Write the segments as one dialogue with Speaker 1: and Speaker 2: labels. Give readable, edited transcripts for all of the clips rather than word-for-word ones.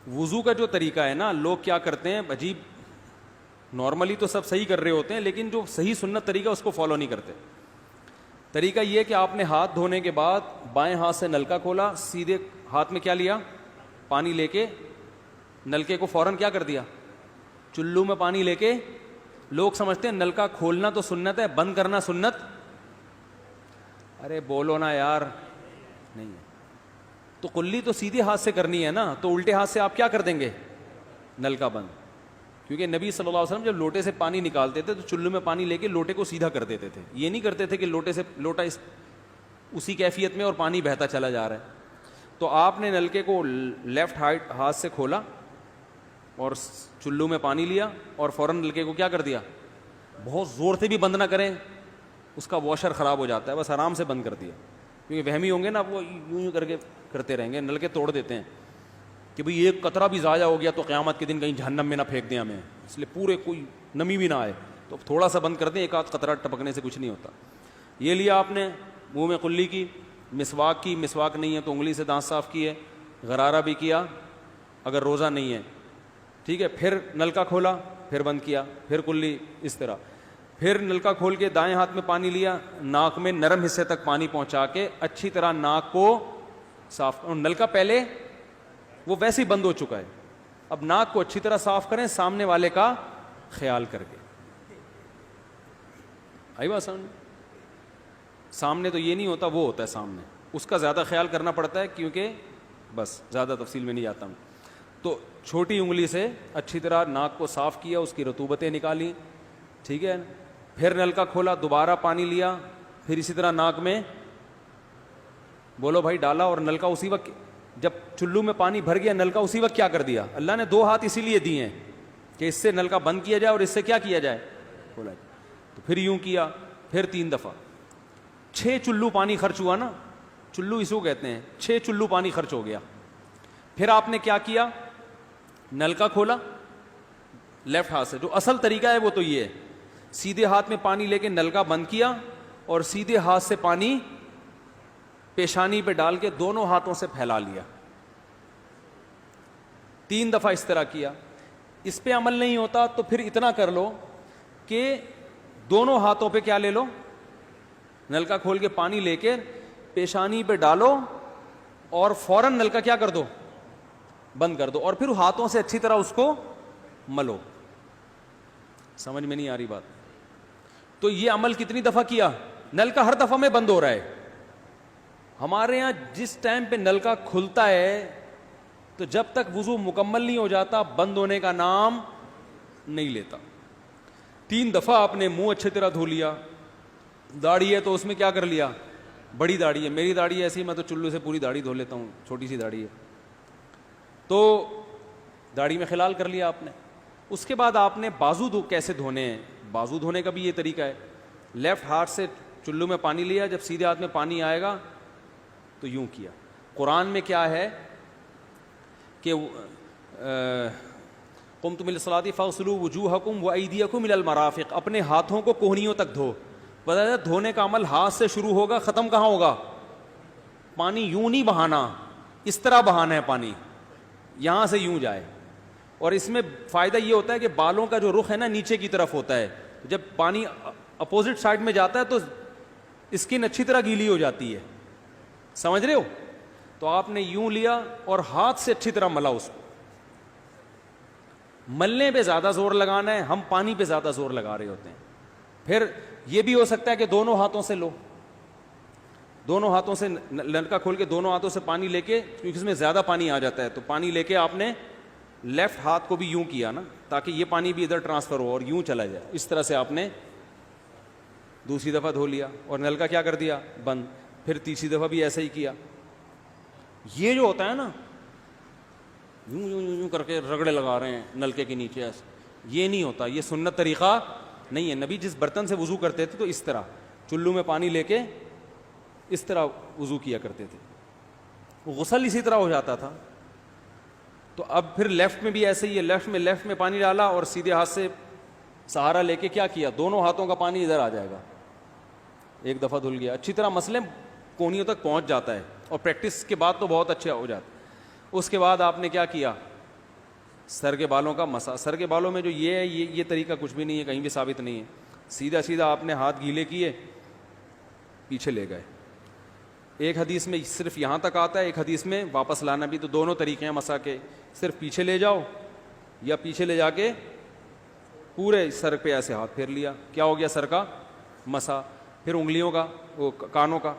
Speaker 1: وضو کا جو طریقہ ہے نا، لوگ کیا کرتے ہیں عجیب، نارملی تو سب صحیح کر رہے ہوتے ہیں لیکن جو صحیح سنت طریقہ اس کو فالو نہیں کرتے. طریقہ یہ کہ آپ نے ہاتھ دھونے کے بعد بائیں ہاتھ سے نلکا کھولا، سیدھے ہاتھ میں کیا لیا، پانی لے کے نلکے کو فوراً کیا کر دیا، چلو میں پانی لے کے. لوگ سمجھتے ہیں نلکا کھولنا تو سنت ہے، بند کرنا سنت. ارے بولو نا یار، نہیں ہے. تو کلی تو سیدھے ہاتھ سے کرنی ہے نا، تو الٹے ہاتھ سے آپ کیا کر دیں گے، نلکا بند. کیونکہ نبی صلی اللہ علیہ وسلم جب لوٹے سے پانی نکالتے تھے تو چلو میں پانی لے کے لوٹے کو سیدھا کر دیتے تھے. یہ نہیں کرتے تھے کہ لوٹے سے لوٹا اسی کیفیت میں اور پانی بہتا چلا جا رہا ہے. تو آپ نے نلکے کو لیفٹ ہاتھ سے کھولا اور چلو میں پانی لیا اور فوراً نلکے کو کیا کر دیا. بہت زور سے بھی بند نہ کریں، اس کا واشر خراب ہو جاتا ہے، بس آرام سے بند کر دیا. کیونکہ وہمی ہوں گے نا، وہ یوں کر کے کرتے رہیں گے، نلکے توڑ دیتے ہیں کہ بھئی ایک قطرہ بھی ضائع ہو گیا تو قیامت کے دن کہیں جہنم میں نہ پھینک دیں ہمیں، اس لیے پورے کوئی نمی بھی نہ آئے، تو تھوڑا سا بند کر دیں، ایک آدھ قطرہ ٹپکنے سے کچھ نہیں ہوتا. یہ لیا آپ نے، منہ میں کلی کی، مسواک کی، مسواک نہیں ہے تو انگلی سے دانت صاف کیے، غرارہ بھی کیا اگر روزہ نہیں ہے، ٹھیک ہے. پھر نلکا کھولا، پھر بند کیا، پھر کلی، اس طرح. پھر نلکا کھول کے دائیں ہاتھ میں پانی لیا، ناک میں نرم حصے تک پانی پہنچا کے اچھی طرح ناک کو صاف. اور نلکا پہلے وہ ویسے ہی بند ہو چکا ہے، اب ناک کو اچھی طرح صاف کریں سامنے والے کا خیال کر کے. آئی بات سامنے؟ سامنے تو یہ نہیں ہوتا، وہ ہوتا ہے سامنے، اس کا زیادہ خیال کرنا پڑتا ہے کیونکہ بس زیادہ تفصیل میں نہیں جاتا ہوں. تو چھوٹی انگلی سے اچھی طرح ناک کو صاف کیا، اس کی رطوبتیں نکالی، ٹھیک ہے. پھر نلکا کھولا، دوبارہ پانی لیا، پھر اسی طرح ناک میں بولو بھائی ڈالا، اور نلکا اسی وقت جب چلو میں پانی بھر گیا نلکا اسی وقت کیا کر دیا. اللہ نے 2 ہاتھ اسی لیے دیے ہیں کہ اس سے نلکا بند کیا جائے اور اس سے کیا کیا جائے، کھولا جائے. تو پھر یوں کیا، پھر 3 دفعہ. 6 چلو پانی خرچ ہوا نا، چلو اس کو کہتے ہیں، 6 چلو پانی خرچ ہو گیا. پھر آپ نے کیا کیا، نلکا کھولا لیفٹ ہاتھ سے. جو اصل طریقہ ہے وہ تو یہ ہے، سیدھے ہاتھ میں پانی لے کے نلکا بند کیا اور سیدھے ہاتھ سے پانی پیشانی پہ ڈال کے دونوں ہاتھوں سے پھیلا لیا. 3 دفعہ اس طرح کیا. اس پہ عمل نہیں ہوتا تو پھر اتنا کر لو کہ دونوں ہاتھوں پہ کیا لے لو، نلکا کھول کے پانی لے کے پیشانی پہ ڈالو اور فوراً نلکا کیا کر دو، بند کر دو، اور پھر ہاتھوں سے اچھی طرح اس کو ملو. سمجھ میں نہیں آ رہی بات؟ تو یہ عمل کتنی دفعہ کیا، نلکا ہر دفعہ میں بند ہو رہا ہے. ہمارے ہاں جس ٹائم پہ نلکا کھلتا ہے تو جب تک وضو مکمل نہیں ہو جاتا بند ہونے کا نام نہیں لیتا. 3 دفعہ آپ نے منہ اچھی طرح دھو لیا. داڑھی ہے تو اس میں کیا کر لیا، بڑی داڑھی ہے، میری داڑھی ہے ایسی، میں تو چلو سے پوری داڑھی دھو لیتا ہوں، چھوٹی سی داڑھی ہے تو داڑھی میں خلال کر لیا آپ نے. اس کے بعد آپ نے بازو کیسے دھونے ہیں، بازو دھونے کا بھی یہ طریقہ ہے. لیفٹ ہاتھ سے چلو میں پانی لیا، جب سیدھے ہاتھ میں پانی آئے گا تو یوں کیا. قرآن میں کیا ہے کہ قمتم الی الصلاۃ فاغسلوا وجوہکم وایدیکم الی المرافق، اپنے ہاتھوں کو کوہنیوں تک دھو. بتایا دھونے کا عمل ہاتھ سے شروع ہوگا، ختم کہاں ہوگا، پانی یوں نہیں بہانا، اس طرح بہانا ہے پانی، یہاں سے یوں جائے. اور اس میں فائدہ یہ ہوتا ہے کہ بالوں کا جو رخ ہے نا نیچے کی طرف ہوتا ہے، جب پانی اپوزٹ سائڈ میں جاتا ہے تو اسکن اچھی طرح گیلی ہو جاتی ہے. سمجھ رہے ہو؟ تو آپ نے یوں لیا اور ہاتھ سے اچھی طرح ملا. اس کو ملنے پہ زیادہ زور لگانا ہے، ہم پانی پہ زیادہ زور لگا رہے ہوتے ہیں. پھر یہ بھی ہو سکتا ہے کہ دونوں ہاتھوں سے لو، دونوں ہاتھوں سے نلکا کھول کے دونوں ہاتھوں سے پانی لے کے، کیونکہ اس میں زیادہ پانی آ جاتا ہے تو پانی لے کے آپ نے لیفٹ ہاتھ کو بھی یوں کیا نا تاکہ یہ پانی بھی ادھر ٹرانسفر ہو اور یوں چلا جائے. اس طرح سے آپ نے دوسری دفعہ دھو لیا اور نلکا کیا کر دیا، بند. پھر تیسری دفعہ بھی ایسا ہی کیا. یہ جو ہوتا ہے نا یوں یوں یوں یوں کر کے رگڑے لگا رہے ہیں نلکے کے نیچے، ایسے یہ نہیں ہوتا، یہ سنت طریقہ نہیں ہے. نبی جس برتن سے وضو کرتے تھے تو اس طرح چلو میں پانی لے کے اس طرح وضو کیا کرتے تھے، غسل اسی طرح ہو جاتا تھا. تو اب پھر لیفٹ میں بھی ایسے ہی ہے، لیفٹ میں پانی ڈالا اور سیدھے ہاتھ سے سہارا لے کے کیا کیا، دونوں ہاتھوں کا پانی ادھر آ جائے گا. ایک دفعہ دھل گیا، اچھی طرح مسئلے کونیوں تک پہنچ جاتا ہے اور پریکٹس کے بعد تو بہت اچھا ہو جاتا ہے. اس کے بعد آپ نے کیا کیا، سر کے بالوں کا مسا، سر کے بالوں میں جو یہ ہے یہ طریقہ کچھ بھی نہیں ہے، کہیں بھی ثابت نہیں ہے. سیدھا سیدھا آپ نے ہاتھ گیلے کیے پیچھے لے گئے. ایک حدیث میں صرف یہاں تک آتا ہے، ایک حدیث میں واپس لانا بھی. تو دونوں طریقے ہیں مسا کے، صرف پیچھے لے جاؤ یا پیچھے لے جا کے پورے سر پہ ایسے ہاتھ پھیر لیا، کیا ہو گیا سر کا مسا. پھر انگلیوں کا، وہ کانوں کا،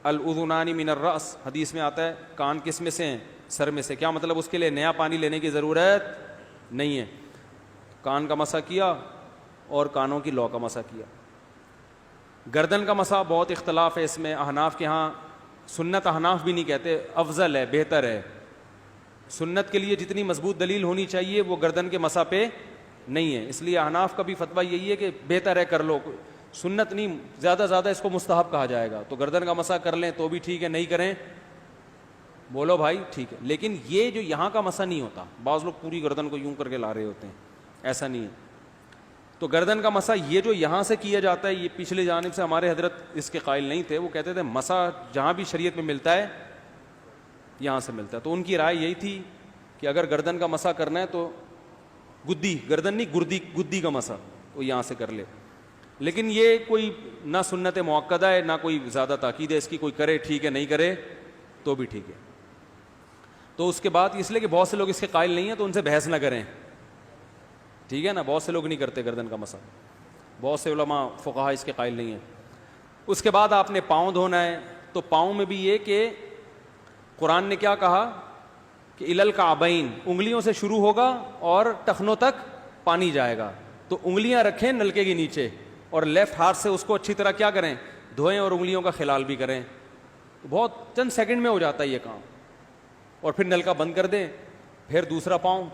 Speaker 1: الاذنان من الراس، حدیث میں آتا ہے کان کس میں سے ہیں؟ سر میں سے. کیا مطلب؟ اس کے لیے نیا پانی لینے کی ضرورت نہیں ہے. کان کا مسا کیا اور کانوں کی لو کا مسا کیا. گردن کا مسا بہت اختلاف ہے اس میں. احناف کے ہاں سنت، احناف بھی نہیں کہتے، افضل ہے، بہتر ہے. سنت کے لیے جتنی مضبوط دلیل ہونی چاہیے وہ گردن کے مسا پہ نہیں ہے، اس لیے احناف کا بھی فتویٰ یہی ہے کہ بہتر ہے کر لو، سنت نہیں، زیادہ زیادہ اس کو مستحب کہا جائے گا. تو گردن کا مسا کر لیں تو بھی ٹھیک ہے، نہیں کریں بولو بھائی ٹھیک ہے. لیکن یہ جو یہاں کا مسا نہیں ہوتا، بعض لوگ پوری گردن کو یوں کر کے لا رہے ہوتے ہیں، ایسا نہیں ہے. تو گردن کا مسا یہ جو یہاں سے کیا جاتا ہے، یہ پچھلے جانب سے ہمارے حضرت اس کے قائل نہیں تھے. وہ کہتے تھے مسا جہاں بھی شریعت میں ملتا ہے یہاں سے ملتا ہے. تو ان کی رائے یہی تھی کہ اگر گردن کا مسا کرنا ہے تو گدی، گردن نہیں گدی کا مسا وہ یہاں سے کر لے. لیکن یہ کوئی نہ سنت مؤکدہ ہے نہ کوئی زیادہ تاکید ہے اس کی، کوئی کرے ٹھیک ہے، نہیں کرے تو بھی ٹھیک ہے. تو اس کے بعد اس لیے کہ بہت سے لوگ اس کے قائل نہیں ہیں تو ان سے بحث نہ کریں، ٹھیک ہے نا. بہت سے لوگ نہیں کرتے گردن کا مسا، بہت سے علماء فقہا اس کے قائل نہیں ہیں. اس کے بعد آپ نے پاؤں دھونا ہے. تو پاؤں میں بھی یہ کہ قرآن نے کیا کہا کہ الی الکعبین، انگلیوں سے شروع ہوگا اور ٹخنوں تک پانی جائے گا. تو انگلیاں رکھیں نلکے کے نیچے اور لیفٹ ہاتھ سے اس کو اچھی طرح کیا کریں، دھوئیں اور انگلیوں کا خلال بھی کریں. تو بہت چند سیکنڈ میں ہو جاتا ہے یہ کام. اور پھر نلکا بند کر دیں. پھر دوسرا پاؤں،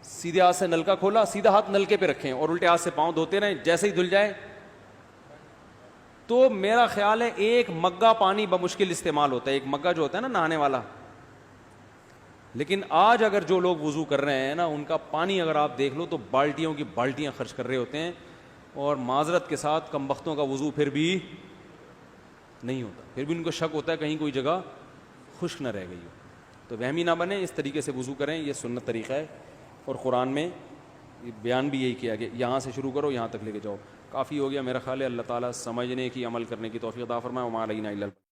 Speaker 1: سیدھے ہاتھ سے نلکا کھولا، سیدھا ہاتھ نلکے پہ رکھیں اور الٹے ہاتھ سے پاؤں دھوتے رہیں. جیسے ہی دھل جائے تو میرا خیال ہے ایک مگا پانی بمشکل استعمال ہوتا ہے، ایک مگا جو ہوتا ہے نا نہانے والا. لیکن آج اگر جو لوگ وضو کر رہے ہیں نا، ان کا پانی اگر آپ دیکھ لو تو بالٹیوں کی بالٹیاں خرچ کر رہے ہوتے ہیں، اور معذرت کے ساتھ کم بختوں کا وضو پھر بھی نہیں ہوتا. پھر بھی ان کو شک ہوتا ہے کہیں کوئی جگہ خشک نہ رہ گئی ہو. تو وہمی نہ بنے، اس طریقے سے وضو کریں، یہ سنت طریقہ ہے. اور قرآن میں بیان بھی یہی کیا کہ یہاں سے شروع کرو یہاں تک لے کے جاؤ. کافی ہو گیا میرا خیال ہے. اللہ تعالیٰ سمجھنے کی، عمل کرنے کی توفیق عطا فرمائے. وما علینا الا